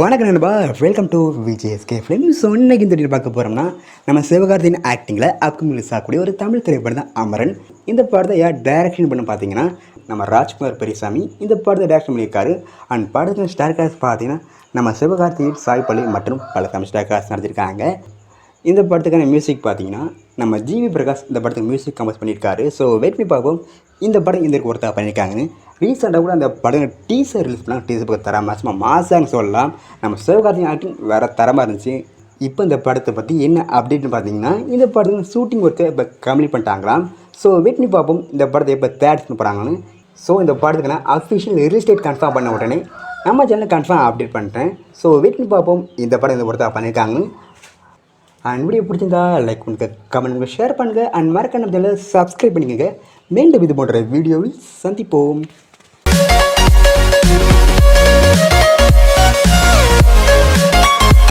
வணக்கம் நண்பா, welcome to VJSK film. So இன்னைக்கு இந்த பார்க்க போகிறோம்னா நம்ம சிவகார்த்தியின் ஆக்டிங்கில் அப்கமிங் ரிலீஸ் ஆகக்கூடிய ஒரு தமிழ் திரைப்படம் தான் அமரன். இந்த படத்தை யார் டைரக்ஷன் பண்ண பார்த்தீங்கன்னா நம்ம ராஜ்குமார் பெரியசாமி இந்த படத்தை டைரக்ஷன் பண்ணியிருக்காரு. அண்ட் படத்தின் ஸ்டார் காஸ்ட் பார்த்தீங்கன்னா நம்ம சிவகார்த்தியின் சாய்பள்ளி மற்றும் பல தமிழ் ஸ்டார் காஸ்ட் நடத்திருக்காங்க. இந்த படத்துக்கான மியூசிக் பார்த்தீங்கன்னா நம்ம ஜிவி பிரகாஷ் இந்த படத்துக்கு மியூசிக் கம்போஸ் பண்ணியிருக்காரு. ஸோ வெயிட் பண்ணி பார்ப்போம் இந்த படம் இந்த ஒருத்தா பண்ணியிருக்காங்கன்னு. ரீசெண்டாக கூட அந்த படம் டீசர் ரிலீஸ் பண்ணால் டீசர் பக்கம் தரமாக சும்மா மாசான்னு சொல்லலாம். நம்ம சிவகார்த்தியின் ஆக்டிங் வேறு தரமாக இருந்துச்சு. இப்போ இந்த படத்தை பற்றி என்ன அப்டேட்னு பார்த்தீங்கன்னா இந்த படத்துக்கு ஷூட்டிங் ஒர்க்கை இப்போ கம்ப்ளீட் பண்ணிட்டாங்களாம். ஸோ வெயிட் பண்ணி பார்ப்போம் இந்த படத்தை எப்போ தேர்ட் போகிறாங்கன்னு. ஸோ இந்த படத்துக்கு நான் அஃபிஷியல் ரிலீஸ் டேட் கன்ஃபார்ம் பண்ண உடனே நம்ம சேனலில் கன்ஃபார்ம் அப்டேட் பண்ணிட்டேன். ஸோ வெயிட் பண்ணி பார்ப்போம் இந்த படம் இந்த ஒருத்தா பண்ணியிருக்காங்கன்னு. அண்ட் வீடியோ பிடிச்சிருந்தா லைக் பண்ணுங்கள், கமெண்ட் பண்ணுங்கள், ஷேர் பண்ணுங்கள். அண்ட் மறக்காம நம்ம சேனலை சப்ஸ்கிரைப் பண்ணிக்கோங்க. மீண்டும் இது போன்ற வீடியோவில் சந்திப்போம்.